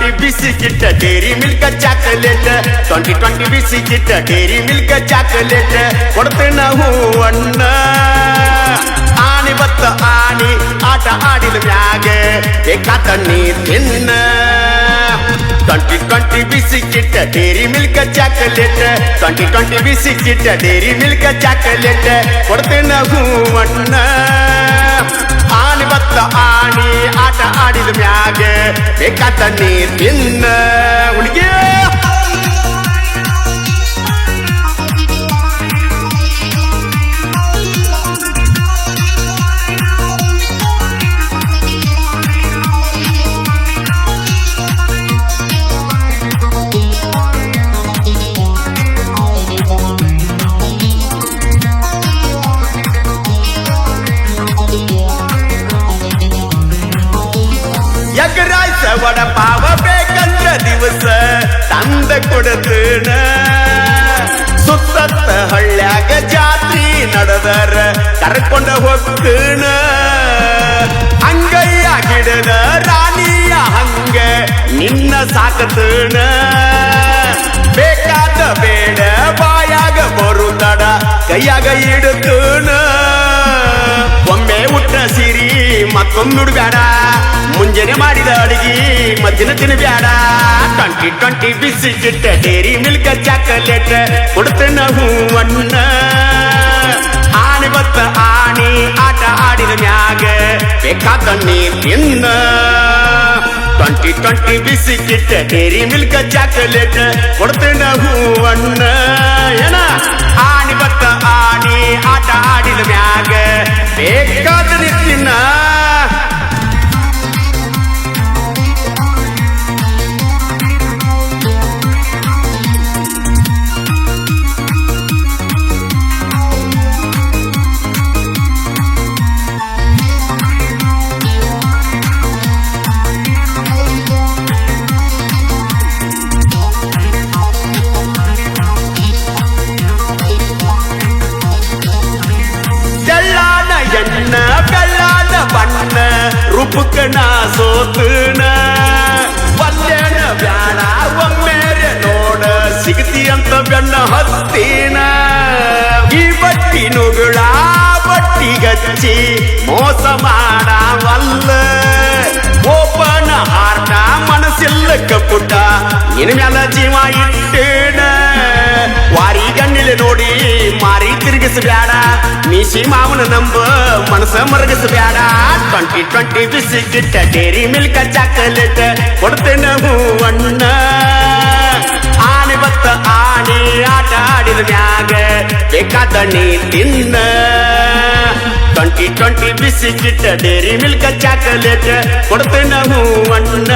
2020 biscuit Dairy Milk chocolate 2020 biscuit Dairy Milk chocolate ಕೊಡ್ತೇನ ಹೂವಣ್ಣ ಆನಿ ಬತ್ತ ಆನಿ ಆಟ ಆಡಿದ ಮ್ಯಾಗ ಬೇಕಾತ ನೀ ತಿನ್ನ 2020 biscuit Dairy Milk chocolate 2020 biscuit Dairy Milk chocolate ಕೊಡ್ತೇನ ಹೂವಣ್ಣ ಆನಿ ಬತ್ತ ಆನಿ ಆಟ ಆಡಿದ ಮ್ಯಾಗ ಬೇಕಾತ ನೀ ತಿನ್ನ ಹುಡುಗಿ ಎಗ್ರಾಯ್ಸ ವಡ ಪಾವ ಬೇಕಂದ್ರ ದಿವಸ ತಂದ ಕೊಡತನ ಸುತ್ತ ಹಳ್ಳ್ಯಾಗ ಜಾತ್ರಿ ನಡೆದರ ಕರ್ಕೊಂಡ ಹೋಗ್ತನ ಅಂಗಯ್ಯ ಗಿಡದ ರಾಣಿಯ ಹಂಗ ನಿನ್ನ ಸಾಕತನ ಬೇಕಾದ ಬೇಡ ಬಾಯಾಗ ಬರುತ್ತಡ ಕೈಯಾಗ ಇಡತನ ಒಮ್ಮೆ ಉಟ್ಟ ಸಿರಿ ಮತ್ತೊಂದು ನುಡ್ಬ್ಯಾಡ ಮುಂಜಾನೆ ಮಾಡಿದ ಅಡಿಗೆ ಮಧ್ಯಾಹ್ನ ತಿನ್ಬ್ಯಾಡ 2020 ಬಿಸಿಕಿಟ್ಟ ಡೇರಿ ಮಿಲ್ಕ್ ಚಾಕಲೇಟ್ ಕೊಡ್ತೇನ ಹೂವಣ್ಣ ಆನಿ ಬತ್ತ ಆನಿ ಆಟ ಆಡಿದ ಮ್ಯಾಗ ಬೇಕಾದ ನೀ ತಿನ್ನ 2020 ಬಿಸಿಕಿಟ್ಟ ಡೇರಿ ಮಿಲ್ಕ್ ಚಾಕಲೇಟ್ ಕೊಡ್ತೇನ ಹೂವಣ್ಣ ಏನ ಆನಿ ಬತ್ತ ಆನಿ ಆಟ ಆಡಿದ ಮ್ಯಾಗ ಬೇಕಾದ ನೀ ತಿನ್ನ ಎಣ್ಣ ಬೆಳ್ಳಾದ ಬಣ್ಣ ರೂಪಕ್ಕ ನಾ ಸೋತನ ಬಲ್ಲೇನ ಬ್ಯಾಡ ಒಮ್ಮೆರೆ ನೋಡ ಸಿಗತಿ ಅಂತ ಬೆಣ್ಣ ಹತ್ತಿನ ಈ ಬಟ್ಟಿ ನುಗುಳ ಬಟ್ಟಿ ಗಚ್ಚಿ ಮೋಸ ಮಾಡವಲ್ಲ ಓಪನ ಹಾರ್ಟ ಮನಸ್ಸಿಲ್ಲ ಕಪುಟ ನಿನ್ನ ಮ್ಯಾಲ ಜೀವ ಇಟ್ಟೇನ ವಾರಿ ಗಣ್ಣಿಲೆ ನೋಡಿ ಮಾರಿ ತಿರುಗಿಸಬ್ಯಾಡ ಮೀಸಿ ಮಾವನ ನಂಬ ಮನಸ ಮರಗಿಸಬ್ಯಾಡ 2020 ಬಿಸಿಕಿಟ್ಟ ಡೇರಿ ಮಿಲ್ಕ್ ಚಾಕಲೇಟ್ ಕೊಡ್ತೇನ ಹೂವಣ್ಣ ಆನೆ ಬತ್ತ ಆನೆ ಆಟ ಆಡಿದ ಮ್ಯಾಗ ಬೇಕಾದ ನೀ ತಿನ್ನ 2020 ಬಿಸಿಕಿಟ್ಟ ಡೇರಿ ಮಿಲ್ಕ್ ಚಾಕಲೇಟ್ ಕೊಡ್ತೇನ ಹೂವಣ್ಣ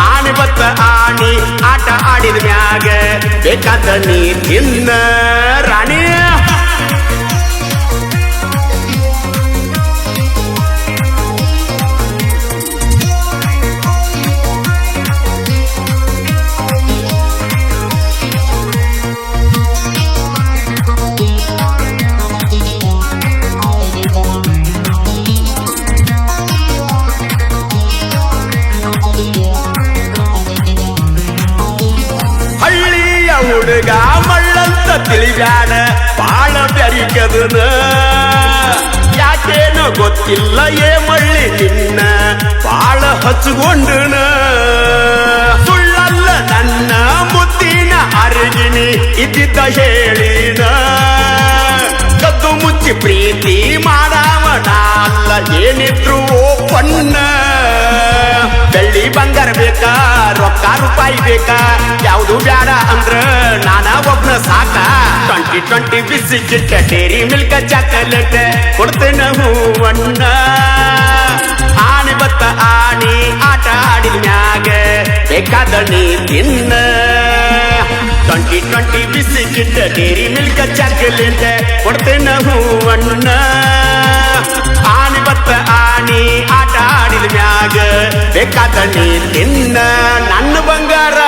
ಆನೆ ಬತ್ತ ಆನಿ ಆಟ ಆಡಿದ ಮ್ಯಾಗ ಬೇಕಾದ ನೀ ತಿನ್ನ ರಾಣಿ ಹುಡುಗ ಮಳ್ಳಂತ ತಿಳಿಬ್ಯಾಡ ಬಾಳ ಬೆರಿಕದನ ಯಾಕೇನೋ ಗೊತ್ತಿಲ್ಲ ಏ ಮಳ್ಳಿ ನಿನ್ನ ಬಾಳ ಹಚ್ಕೊಂಡನ ಸುಳ್ಳಲ್ಲ ನನ್ನ ಮುದ್ದಿನ ಅರಗಿನಿ ಇದ್ದಿದ್ದ ಹೇಳಿನ ಕದ್ದು ಮುಚ್ಚಿ ಪ್ರೀತಿ ಮಾಡವನ ಅಲ್ಲ ಏನಿದ್ರು ಓಪನ್ನ ಬೆಳ್ಳಿ ಬಂಗಾರ ಬೇಕಾ ರೊಕ್ಕ ರೂಪಾಯಿ ಬೇಕಾ ಯಾವುದು ಬ್ಯಾಡ ಅಂದ್ರ ನಾನ ಒಬ್ನ ಸಾಕ 2020 ಬಿಸಿಕಿಟ್ಟ ಡೇರಿ ಮಿಲ್ಕ್ ಚಾಕಲೇಟ್ ಕೊಡ್ತೇನ ಹೂವಣ್ಣ ಆನೆ ಬತ್ತ ಆನಿ ಆಟ ಆಡಿದ ಮ್ಯಾಗ ಬೇಕಾದ ನೀ ತಿನ್ನ 2020 ಬಿಸಿಕಿಟ್ಟ ಡೇರಿ ಮಿಲ್ಕ್ ಚಾಕಲೇಟ್ ಕೊಡ್ತೇನ ಹೂವಣ್ಣ ಆನೆ ಬತ್ತ ಆನಿ ಆಟ ಆಡಿದ ಮ್ಯಾಗ ಬೇಕಾದ ನೀ ತಿನ್ನ ನನ್ನ ಬಂಗಾರ